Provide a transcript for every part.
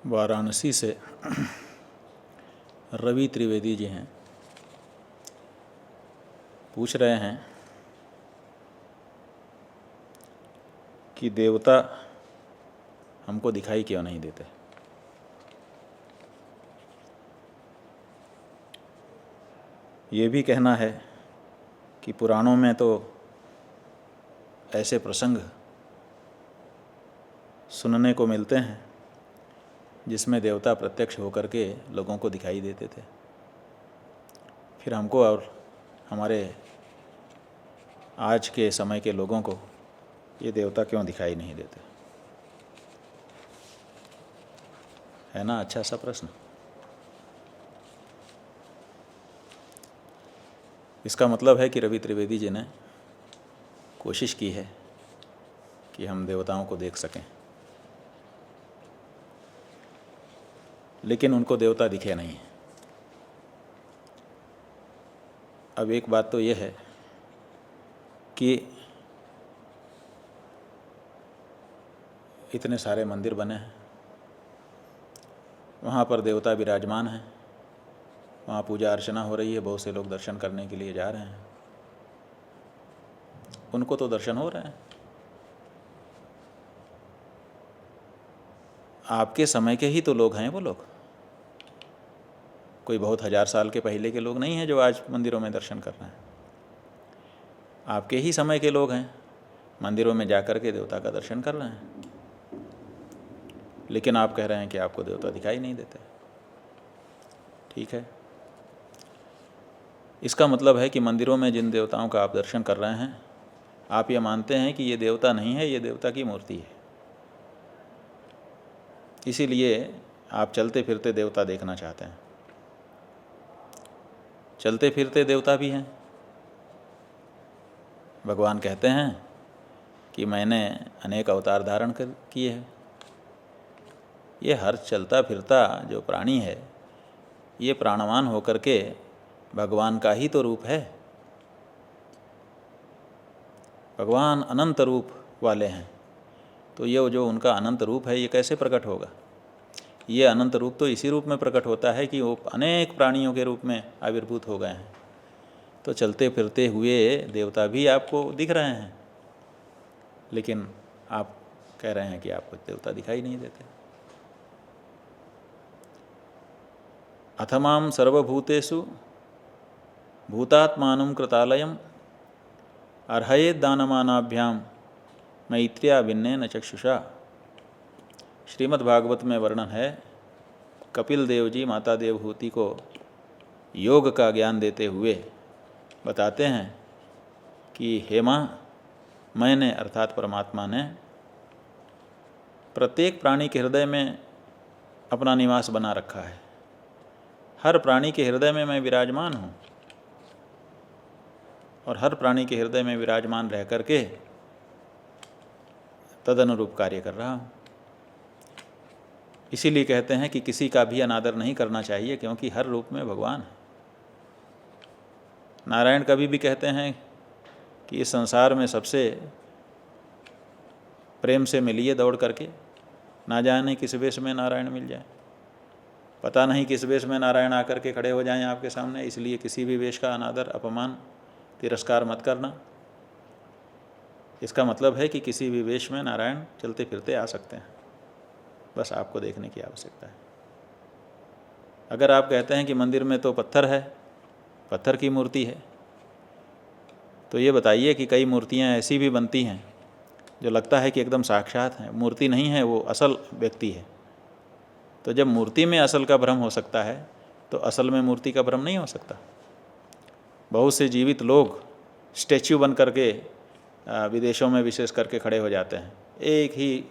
वाराणसी से रवि त्रिवेदी जी हैं, पूछ रहे हैं कि देवता हमको दिखाई क्यों नहीं देते। ये भी कहना है कि पुराणों में तो ऐसे प्रसंग सुनने को मिलते हैं जिसमें देवता प्रत्यक्ष होकर के लोगों को दिखाई देते थे। फिर हमको और हमारे आज के समय के लोगों को ये देवता क्यों दिखाई नहीं देते, है ना? अच्छा सा प्रश्न। इसका मतलब है कि रवि त्रिवेदी जी ने कोशिश की है कि हम देवताओं को देख सकें, लेकिन उनको देवता दिखे नहीं। अब एक बात तो ये है कि इतने सारे मंदिर बने हैं, वहाँ पर देवता विराजमान हैं, वहाँ पूजा अर्चना हो रही है, बहुत से लोग दर्शन करने के लिए जा रहे हैं, उनको तो दर्शन हो रहे हैं। आपके समय के ही तो लोग हैं वो लोग, कोई बहुत 1000 साल के पहले के लोग नहीं हैं जो आज मंदिरों में दर्शन कर रहे हैं। आपके ही समय के लोग हैं, मंदिरों में जाकर के देवता का दर्शन कर रहे हैं, लेकिन आप कह रहे हैं कि आपको देवता दिखाई नहीं देते। ठीक है, इसका मतलब है कि मंदिरों में जिन देवताओं का आप दर्शन कर रहे हैं, आप ये मानते हैं कि ये देवता नहीं है, ये देवता की मूर्ति है। इसीलिए आप चलते फिरते देवता देखना चाहते हैं। चलते फिरते देवता भी हैं। भगवान कहते हैं कि मैंने अनेक अवतार धारण किए हैं। ये हर चलता फिरता जो प्राणी है, ये प्राणवान होकर के भगवान का ही तो रूप है। भगवान अनंत रूप वाले हैं, तो ये जो उनका अनंत रूप है, ये कैसे प्रकट होगा? ये अनंत रूप तो इसी रूप में प्रकट होता है कि वो अनेक प्राणियों के रूप में आविर्भूत हो गए हैं। तो चलते फिरते हुए देवता भी आपको दिख रहे हैं, लेकिन आप कह रहे हैं कि आपको देवता दिखाई नहीं देते। अथमाम सर्वभूतेषु भूतात्मानं कृतालयम् अर्हयेद दानमानाभ्याम मैत्र्या भिन्नेन चक्षुषा। श्रीमद्भागवत में वर्णन है, कपिल देव जी माता देवहूति को योग का ज्ञान देते हुए बताते हैं कि हे माँ, मैंने अर्थात परमात्मा ने प्रत्येक प्राणी के हृदय में अपना निवास बना रखा है। हर प्राणी के हृदय में मैं विराजमान हूँ और हर प्राणी के हृदय में विराजमान रह करके तदनुरूप कार्य कर रहा हूँ। इसीलिए कहते हैं कि किसी का भी अनादर नहीं करना चाहिए, क्योंकि हर रूप में भगवान है। नारायण कभी भी कहते हैं कि इस संसार में सबसे प्रेम से मिलिए दौड़ करके, ना जाने किस वेश में नारायण मिल जाए। पता नहीं किस वेश में नारायण आकर के खड़े हो जाएं आपके सामने, इसलिए किसी भी वेश का अनादर, अपमान, तिरस्कार मत करना। इसका मतलब है कि किसी भी वेश में नारायण चलते फिरते आ सकते हैं, बस आपको देखने की आवश्यकता है। अगर आप कहते हैं कि मंदिर में तो पत्थर है, पत्थर की मूर्ति है, तो ये बताइए कि कई मूर्तियाँ ऐसी भी बनती हैं जो लगता है कि एकदम साक्षात है, मूर्ति नहीं है, वो असल व्यक्ति है। तो जब मूर्ति में असल का भ्रम हो सकता है, तो असल में मूर्ति का भ्रम नहीं हो सकता। बहुत से जीवित लोग स्टैच्यू बन करके विदेशों में विशेष करके खड़े हो जाते हैं, एक ही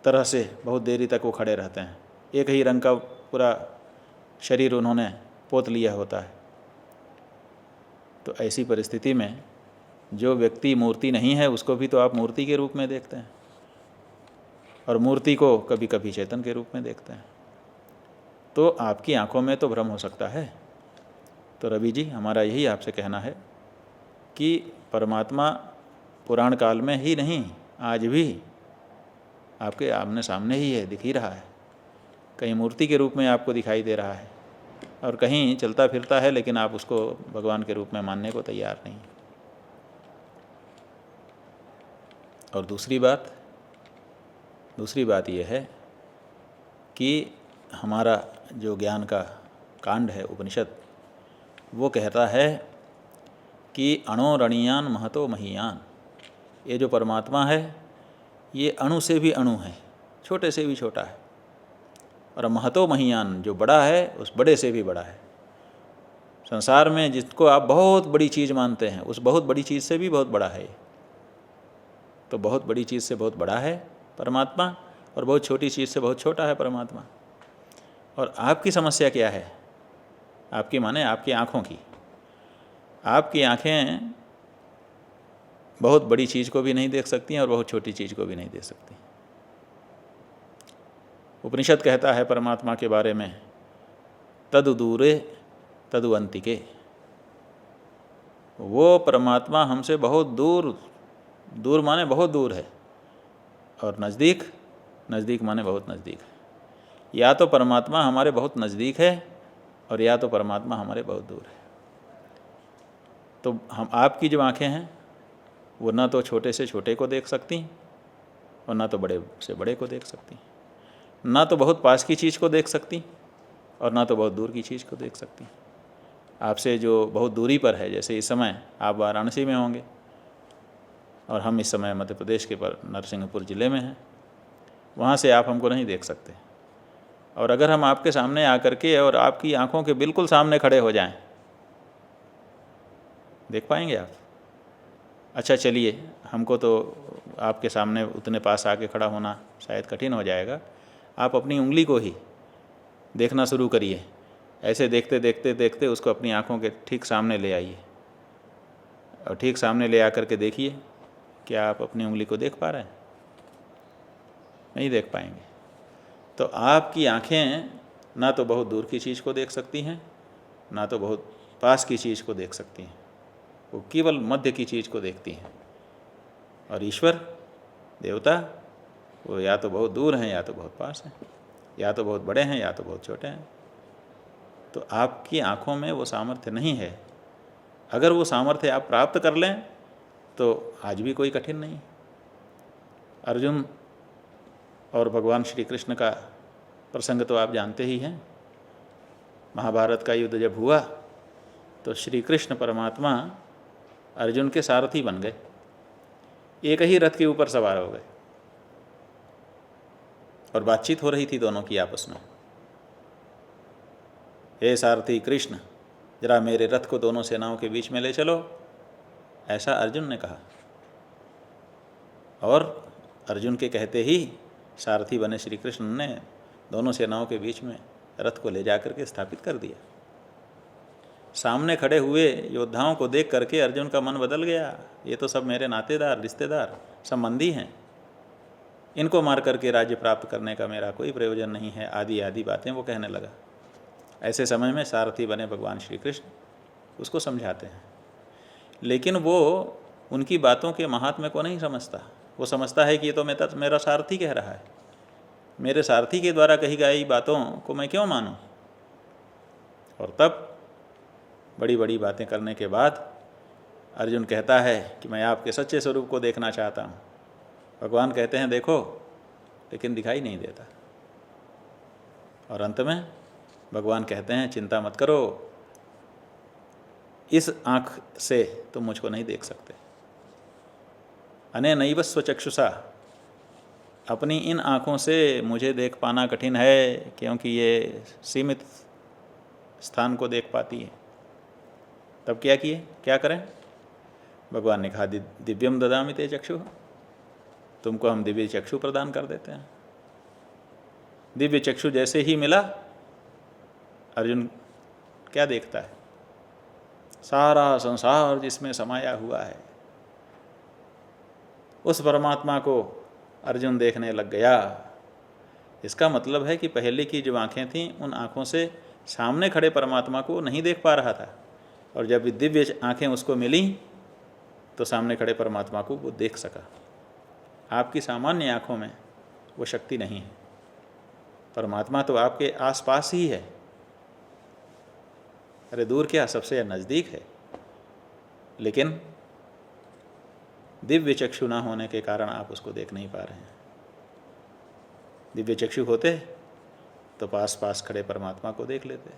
तरह से बहुत देरी तक वो खड़े रहते हैं, एक ही रंग का पूरा शरीर उन्होंने पोत लिया होता है। तो ऐसी परिस्थिति में जो व्यक्ति मूर्ति नहीं है, उसको भी तो आप मूर्ति के रूप में देखते हैं, और मूर्ति को कभी कभी चेतन के रूप में देखते हैं। तो आपकी आंखों में तो भ्रम हो सकता है। तो रवि जी, हमारा यही आपसे कहना है कि परमात्मा पुराण काल में ही नहीं, आज भी आपके आमने सामने ही है, दिख ही रहा है। कहीं मूर्ति के रूप में आपको दिखाई दे रहा है और कहीं चलता फिरता है, लेकिन आप उसको भगवान के रूप में मानने को तैयार नहीं। और दूसरी बात यह है कि हमारा जो ज्ञान का कांड है उपनिषद, वो कहता है कि अणोरणीयान महतो महीयान। ये जो परमात्मा है ये अणु से भी अणु है, छोटे से भी छोटा है, और महतो महीयान जो बड़ा है उस बड़े से भी बड़ा है। संसार में जिसको आप बहुत बड़ी चीज़ मानते हैं उस बहुत बड़ी चीज़ से भी बहुत बड़ा है। तो बहुत बड़ी चीज़ से बहुत बड़ा है परमात्मा, और बहुत छोटी चीज़ से बहुत छोटा है परमात्मा। और आपकी समस्या क्या है? आपकी माने आपकी आँखों की। आपकी आँखें बहुत बड़ी चीज़ को भी नहीं देख सकती हैं और बहुत छोटी चीज़ को भी नहीं देख सकती। उपनिषद कहता है परमात्मा के बारे में, तदु दूरे तदु अंतिके। वो परमात्मा हमसे बहुत दूर, दूर माने बहुत दूर है, और नज़दीक, नज़दीक माने बहुत नज़दीक है। या तो परमात्मा हमारे बहुत नज़दीक है और या तो परमात्मा हमारे बहुत दूर है। तो हम, आपकी जो आँखें हैं वो ना तो छोटे से छोटे को देख सकती और ना तो बड़े से बड़े को देख सकती, ना तो बहुत पास की चीज़ को देख सकती और ना तो बहुत दूर की चीज़ को देख सकती। आपसे जो बहुत दूरी पर है, जैसे इस समय आप वाराणसी में होंगे और हम इस समय मध्य प्रदेश के पर नरसिंहपुर ज़िले में हैं, वहाँ से आप हमको नहीं देख सकते। और अगर हम आपके सामने आकर के और आपकी आँखों के बिल्कुल सामने खड़े हो जाएं, देख पाएंगे आप? अच्छा चलिए, हमको तो आपके सामने उतने पास आके खड़ा होना शायद कठिन हो जाएगा। आप अपनी उंगली को ही देखना शुरू करिए। ऐसे देखते देखते देखते उसको अपनी आँखों के ठीक सामने ले आइए, और ठीक सामने ले आकर के देखिए, क्या आप अपनी उंगली को देख पा रहे हैं? नहीं देख पाएंगे। तो आपकी आँखें ना तो बहुत दूर की चीज़ को देख सकती हैं, ना तो बहुत पास की चीज़ को देख सकती हैं, वो केवल मध्य की चीज़ को देखती हैं। और ईश्वर देवता वो या तो बहुत दूर हैं या तो बहुत पास हैं, या तो बहुत बड़े हैं या तो बहुत छोटे हैं। तो आपकी आँखों में वो सामर्थ्य नहीं है। अगर वो सामर्थ्य आप प्राप्त कर लें तो आज भी कोई कठिन नहीं। अर्जुन और भगवान श्री कृष्ण का प्रसंग तो आप जानते ही हैं। महाभारत का युद्ध जब हुआ तो श्री कृष्ण परमात्मा अर्जुन के सारथी बन गए, एक ही रथ के ऊपर सवार हो गए, और बातचीत हो रही थी दोनों की आपस में। हे सारथी कृष्ण, जरा मेरे रथ को दोनों सेनाओं के बीच में ले चलो, ऐसा अर्जुन ने कहा। और अर्जुन के कहते ही सारथी बने श्री कृष्ण ने दोनों सेनाओं के बीच में रथ को ले जाकर के स्थापित कर दिया। सामने खड़े हुए योद्धाओं को देख करके अर्जुन का मन बदल गया। ये तो सब मेरे नातेदार, रिश्तेदार, संबंधी हैं, इनको मार करके राज्य प्राप्त करने का मेरा कोई प्रयोजन नहीं है, आदि आदि बातें वो कहने लगा। ऐसे समय में सारथी बने भगवान श्री कृष्ण उसको समझाते हैं, लेकिन वो उनकी बातों के महात्म्य को नहीं समझता। वो समझता है कि ये तो मेरा सारथी कह रहा है, मेरे सारथी के द्वारा कही गई बातों को मैं क्यों मानूं। और तब बड़ी बड़ी बातें करने के बाद अर्जुन कहता है कि मैं आपके सच्चे स्वरूप को देखना चाहता हूँ। भगवान कहते हैं देखो, लेकिन दिखाई नहीं देता। और अंत में भगवान कहते हैं चिंता मत करो, इस आँख से तुम मुझको नहीं देख सकते। अनेनैव स्वचक्षुषा, अपनी इन आँखों से मुझे देख पाना कठिन है, क्योंकि ये सीमित स्थान को देख पाती है। तब क्या किए, क्या करें? भगवान ने कहा दिव्यम ददामि ते चक्षु, तुमको हम दिव्य चक्षु प्रदान कर देते हैं। दिव्य चक्षु जैसे ही मिला, अर्जुन क्या देखता है? सारा संसार जिसमें समाया हुआ है, उस परमात्मा को अर्जुन देखने लग गया। इसका मतलब है कि पहले की जो आँखें थीं, उन आँखों से सामने खड़े परमात्मा को नहीं देख पा रहा था, और जब दिव्य आँखें उसको मिली तो सामने खड़े परमात्मा को वो देख सका। आपकी सामान्य आँखों में वो शक्ति नहीं है। परमात्मा तो आपके आसपास ही है। अरे दूर क्या, सबसे नज़दीक है, लेकिन दिव्य चक्षु ना होने के कारण आप उसको देख नहीं पा रहे हैं। दिव्य चक्षु होते तो पास पास खड़े परमात्मा को देख लेते।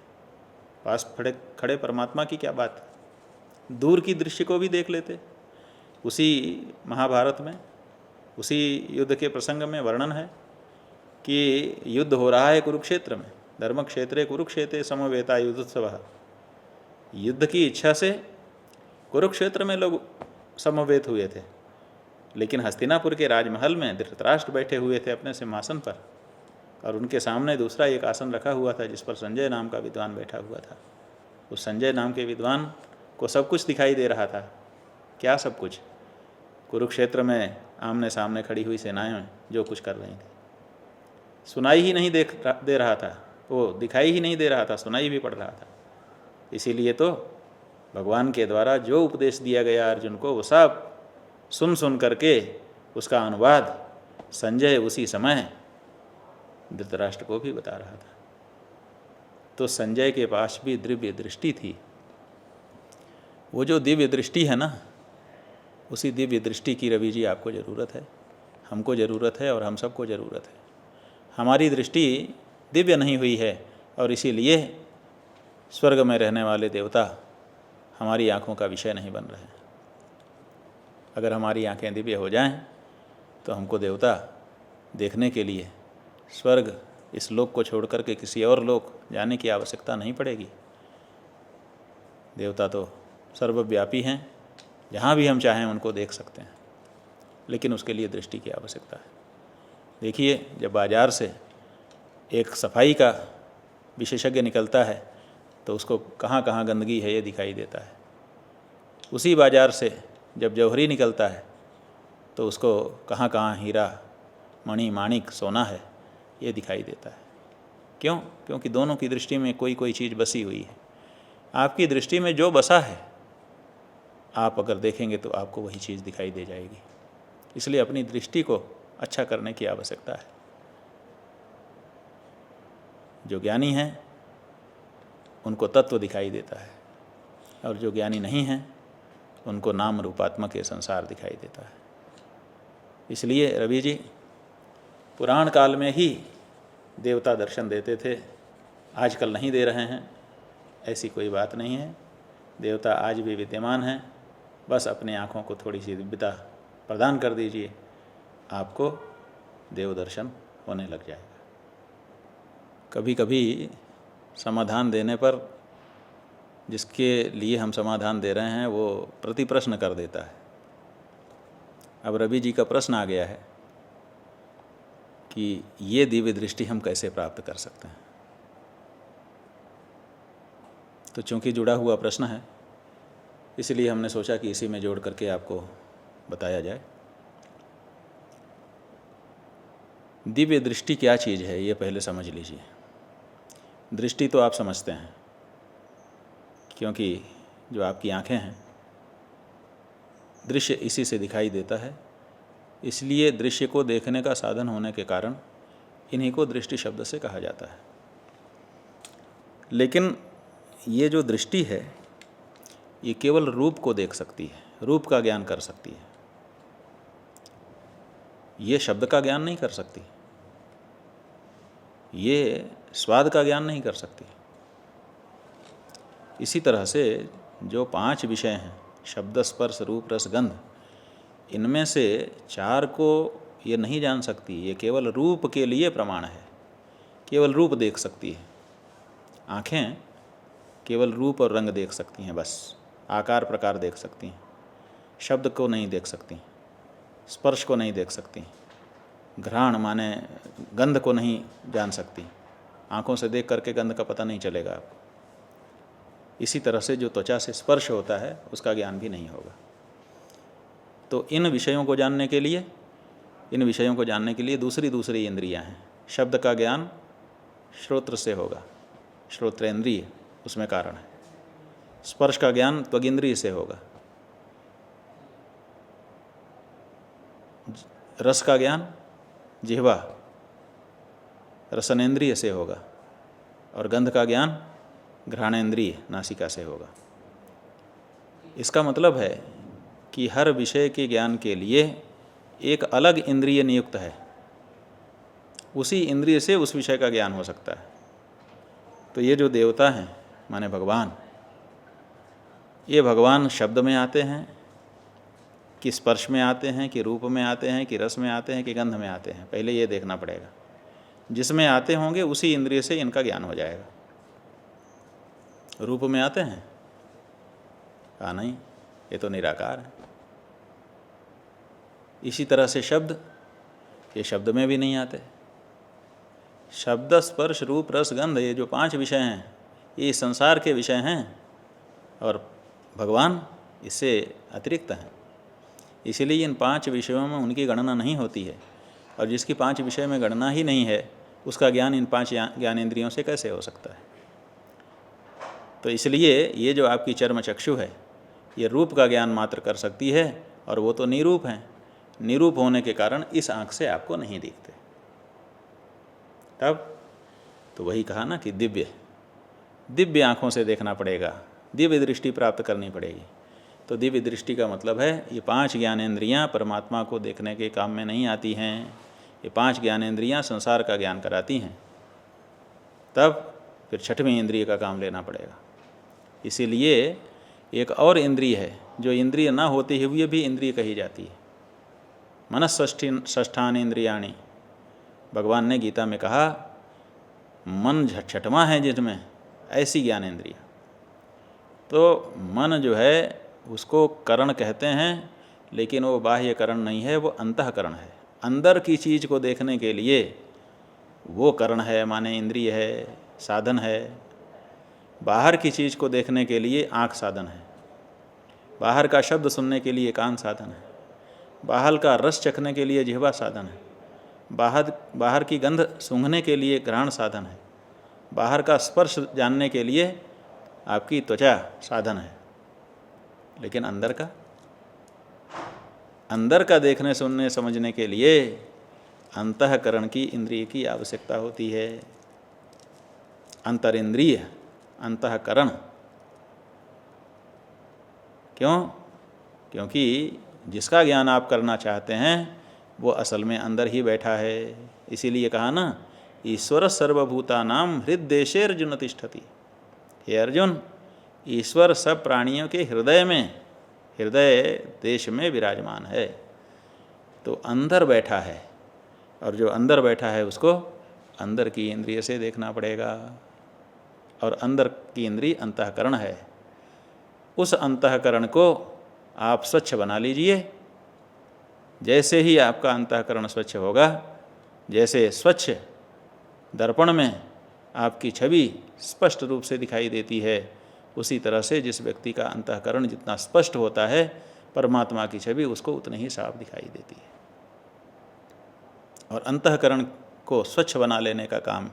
पास खड़े परमात्मा की क्या बात, दूर की दृश्य को भी देख लेते। उसी महाभारत में, उसी युद्ध के प्रसंग में वर्णन है कि युद्ध हो रहा है कुरुक्षेत्र में। धर्म क्षेत्रे कुरुक्षेत्रे समवेता युद्धोत्सव। युद्ध की इच्छा से कुरुक्षेत्र में लोग समवेत हुए थे, लेकिन हस्तिनापुर के राजमहल में धृतराष्ट्र बैठे हुए थे अपने सिंहासन पर, और उनके सामने दूसरा एक आसन रखा हुआ था जिस पर संजय नाम का विद्वान बैठा हुआ था। उस संजय नाम के विद्वान को सब कुछ दिखाई दे रहा था। क्या सब कुछ? कुरुक्षेत्र में आमने सामने खड़ी हुई सेनाएं जो कुछ कर रही थी। सुनाई ही नहीं दे रहा था, वो दिखाई ही नहीं दे रहा था, सुनाई भी पड़ रहा था। इसीलिए तो भगवान के द्वारा जो उपदेश दिया गया अर्जुन को, वो सब सुन करके उसका अनुवाद संजय उसी समय धृतराष्ट्र को भी बता रहा था। तो संजय के पास भी दिव्य दृष्टि थी। वो जो दिव्य दृष्टि है ना, उसी दिव्य दृष्टि की रवि जी आपको ज़रूरत है, हमको ज़रूरत है, और हम सबको ज़रूरत है। हमारी दृष्टि दिव्य नहीं हुई है, और इसीलिए स्वर्ग में रहने वाले देवता हमारी आँखों का विषय नहीं बन रहे हैं। अगर हमारी आँखें दिव्य हो जाएं तो हमको देवता देखने के लिए स्वर्ग, इस लोक को छोड़ करके किसी और लोक जाने की आवश्यकता नहीं पड़ेगी। देवता तो सर्वव्यापी हैं, जहाँ भी हम चाहें उनको देख सकते हैं, लेकिन उसके लिए दृष्टि की आवश्यकता है। देखिए, जब बाज़ार से एक सफाई का विशेषज्ञ निकलता है तो उसको कहाँ कहाँ गंदगी है ये दिखाई देता है। उसी बाज़ार से जब जौहरी निकलता है तो उसको कहाँ कहाँ हीरा, मणि, माणिक, सोना है ये दिखाई देता है। क्यों? क्योंकि दोनों की दृष्टि में कोई कोई चीज़ बसी हुई है। आपकी दृष्टि में जो बसा है, आप अगर देखेंगे तो आपको वही चीज़ दिखाई दे जाएगी। इसलिए अपनी दृष्टि को अच्छा करने की आवश्यकता है। जो ज्ञानी हैं उनको तत्व दिखाई देता है, और जो ज्ञानी नहीं हैं उनको नाम रूपात्मक ये संसार दिखाई देता है। इसलिए रवि जी पुराण काल में ही देवता दर्शन देते थे, आजकल नहीं दे रहे हैं, ऐसी कोई बात नहीं है। देवता आज भी विद्यमान हैं, बस अपनी आँखों को थोड़ी सी दिव्यता प्रदान कर दीजिए, आपको देव दर्शन होने लग जाएगा। कभी कभी समाधान देने पर जिसके लिए हम समाधान दे रहे हैं वो प्रति प्रश्न कर देता है। अब रवि जी का प्रश्न आ गया है कि ये दिव्य दृष्टि हम कैसे प्राप्त कर सकते हैं। तो चूंकि जुड़ा हुआ प्रश्न है, इसलिए हमने सोचा कि इसी में जोड़ करके आपको बताया जाए। दिव्य दृष्टि क्या चीज़ है ये पहले समझ लीजिए। दृष्टि तो आप समझते हैं, क्योंकि जो आपकी आँखें हैं दृश्य इसी से दिखाई देता है। इसलिए दृश्य को देखने का साधन होने के कारण इन्हीं को दृष्टि शब्द से कहा जाता है। लेकिन ये जो दृष्टि है ये केवल रूप को देख सकती है, रूप का ज्ञान कर सकती है, ये शब्द का ज्ञान नहीं कर सकती, ये स्वाद का ज्ञान नहीं कर सकती। इसी तरह से जो 5 विषय हैं, शब्द, स्पर्श, रूप, रस, गंध, इनमें से 4 को ये नहीं जान सकती। ये केवल रूप के लिए प्रमाण है, केवल रूप देख सकती है। आँखें केवल रूप और रंग देख सकती हैं, बस आकार प्रकार देख सकती हैं, शब्द को नहीं देख सकती, स्पर्श को नहीं देख सकती, घ्राण माने गंध को नहीं जान सकती। आँखों से देख करके गंध का पता नहीं चलेगा आपको। इसी तरह से जो त्वचा से स्पर्श होता है उसका ज्ञान भी नहीं होगा। तो इन विषयों को जानने के लिए दूसरी इंद्रियां हैं। शब्द का ज्ञान श्रोत्र से होगा, श्रोत्रेंद्रिय उसमें कारण है। स्पर्श का ज्ञान त्वगिंद्रिय से होगा। रस का ज्ञान जिह्वा रसनेन्द्रिय से होगा, और गंध का ज्ञान घ्राणेन्द्रिय नासिका से होगा। इसका मतलब है कि हर विषय के ज्ञान के लिए एक अलग इंद्रिय नियुक्त है, उसी इंद्रिय से उस विषय का ज्ञान हो सकता है। तो ये जो देवता हैं माने भगवान, ये भगवान शब्द में आते हैं कि स्पर्श में आते हैं कि रूप में आते हैं कि रस में आते हैं कि गंध में आते हैं, पहले ये देखना पड़ेगा। जिसमें आते होंगे उसी इंद्रिय से इनका ज्ञान हो जाएगा। रूप में आते हैं? कहा नहीं, ये तो निराकार है। इसी तरह से शब्द, ये शब्द में भी नहीं आते। शब्द, स्पर्श, रूप, रस, गंध, ये जो 5 विषय हैं ये संसार के विषय हैं, और भगवान इससे अतिरिक्त हैं। इसीलिए इन 5 विषयों में उनकी गणना नहीं होती है, और जिसकी 5 विषय में गणना ही नहीं है उसका ज्ञान इन 5 ज्ञानेंद्रियों से कैसे हो सकता है। तो इसलिए ये जो आपकी चर्म चक्षु है ये रूप का ज्ञान मात्र कर सकती है, और वो तो निरूप हैं। निरूप होने के कारण इस आँख से आपको नहीं दिखते। तब तो वही कहा ना कि दिव्य आँखों से देखना पड़ेगा, दिव्य दृष्टि प्राप्त करनी पड़ेगी। तो दिव्य दृष्टि का मतलब है ये 5 ज्ञानेंद्रियाँ परमात्मा को देखने के काम में नहीं आती हैं। ये 5 ज्ञानेंद्रियाँ संसार का ज्ञान कराती हैं। तब फिर 6वीं इंद्रिय का काम लेना पड़ेगा। इसीलिए एक और इंद्रिय है जो इंद्रिय ना होते हुए भी इंद्रिय कही जाती है, मनःषष्ठानि इंद्रियाणि। भगवान ने गीता में कहा मन 6वां है जिसमें, ऐसी ज्ञानेंद्रिय। तो मन जो है उसको करण कहते हैं, लेकिन वो बाह्य करण नहीं है, वो अंतःकरण है। अंदर की चीज़ को देखने के लिए वो करण है, माने इंद्रिय है, साधन है। बाहर की चीज़ को देखने के लिए आँख साधन है, बाहर का शब्द सुनने के लिए कान साधन है, बाहर का रस चखने के लिए जिह्वा साधन है, बाहर की गंध सूंघने के लिए घ्राण साधन है, बाहर का स्पर्श जानने के लिए आपकी त्वचा साधन है। लेकिन अंदर का देखने सुनने समझने के लिए अंतःकरण की इंद्रिय की आवश्यकता होती है। अंतरिंद्रिय, अंतःकरण। क्यों? क्योंकि जिसका ज्ञान आप करना चाहते हैं वो असल में अंदर ही बैठा है। इसीलिए कहा ना, ईश्वर सर्वभूतानां हृद्देशे अर्जुन तिष्ठति। हे अर्जुन, ईश्वर सब प्राणियों के हृदय में, हृदय देश में विराजमान है। तो अंदर बैठा है, और जो अंदर बैठा है उसको अंदर की इंद्रिय से देखना पड़ेगा। और अंदर की इंद्रिय अंतःकरण है। उस अंतःकरण को आप स्वच्छ बना लीजिए। जैसे ही आपका अंतःकरण स्वच्छ होगा, जैसे स्वच्छ दर्पण में आपकी छवि स्पष्ट रूप से दिखाई देती है, उसी तरह से जिस व्यक्ति का अंतःकरण जितना स्पष्ट होता है, परमात्मा की छवि उसको उतनी ही साफ दिखाई देती है। और अंतःकरण को स्वच्छ बना लेने का काम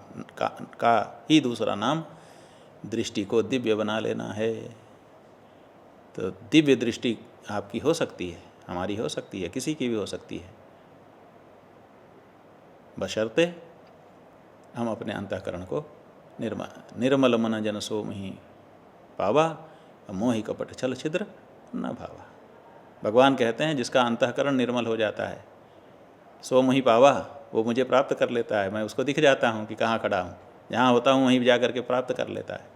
का ही दूसरा नाम दृष्टि को दिव्य बना लेना है। तो दिव्य दृष्टि आपकी हो सकती है, हमारी हो सकती है, किसी की भी हो सकती है, बशर्ते हम अपने अंतःकरण को निर्मल मन जन सो मही पावा, मोहि कपट छल छिद्र न भावा। भगवान कहते हैं जिसका अंतःकरण निर्मल हो जाता है, सो मोहि पावा, वो मुझे प्राप्त कर लेता है। मैं उसको दिख जाता हूँ कि कहाँ खड़ा हूँ, जहाँ होता हूँ वहीं जा करके प्राप्त कर लेता है।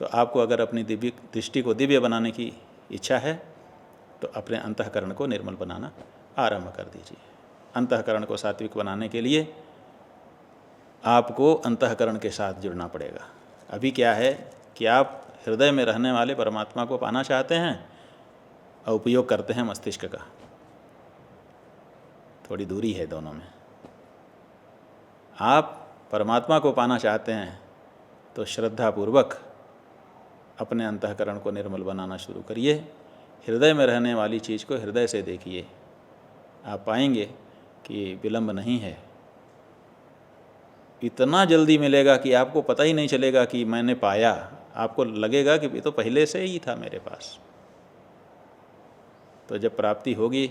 तो आपको अगर अपनी दिव्य दृष्टि को दिव्य बनाने की इच्छा है तो अपने अंतःकरण को निर्मल बनाना आरंभ कर दीजिए। अंतःकरण को सात्विक बनाने के लिए आपको अंतःकरण के साथ जुड़ना पड़ेगा। अभी क्या है कि आप हृदय में रहने वाले परमात्मा को पाना चाहते हैं और उपयोग करते हैं मस्तिष्क का। थोड़ी दूरी है दोनों में। आप परमात्मा को पाना चाहते हैं तो श्रद्धापूर्वक अपने अंतःकरण को निर्मल बनाना शुरू करिए। हृदय में रहने वाली चीज़ को हृदय से देखिए, आप पाएंगे कि विलंब नहीं है। इतना जल्दी मिलेगा कि आपको पता ही नहीं चलेगा कि मैंने पाया। आपको लगेगा कि ये तो पहले से ही था मेरे पास। तो जब प्राप्ति होगी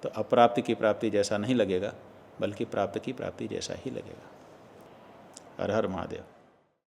तो अप्राप्ति की प्राप्ति जैसा नहीं लगेगा, बल्कि प्राप्त की प्राप्ति जैसा ही लगेगा। हर हर महादेव।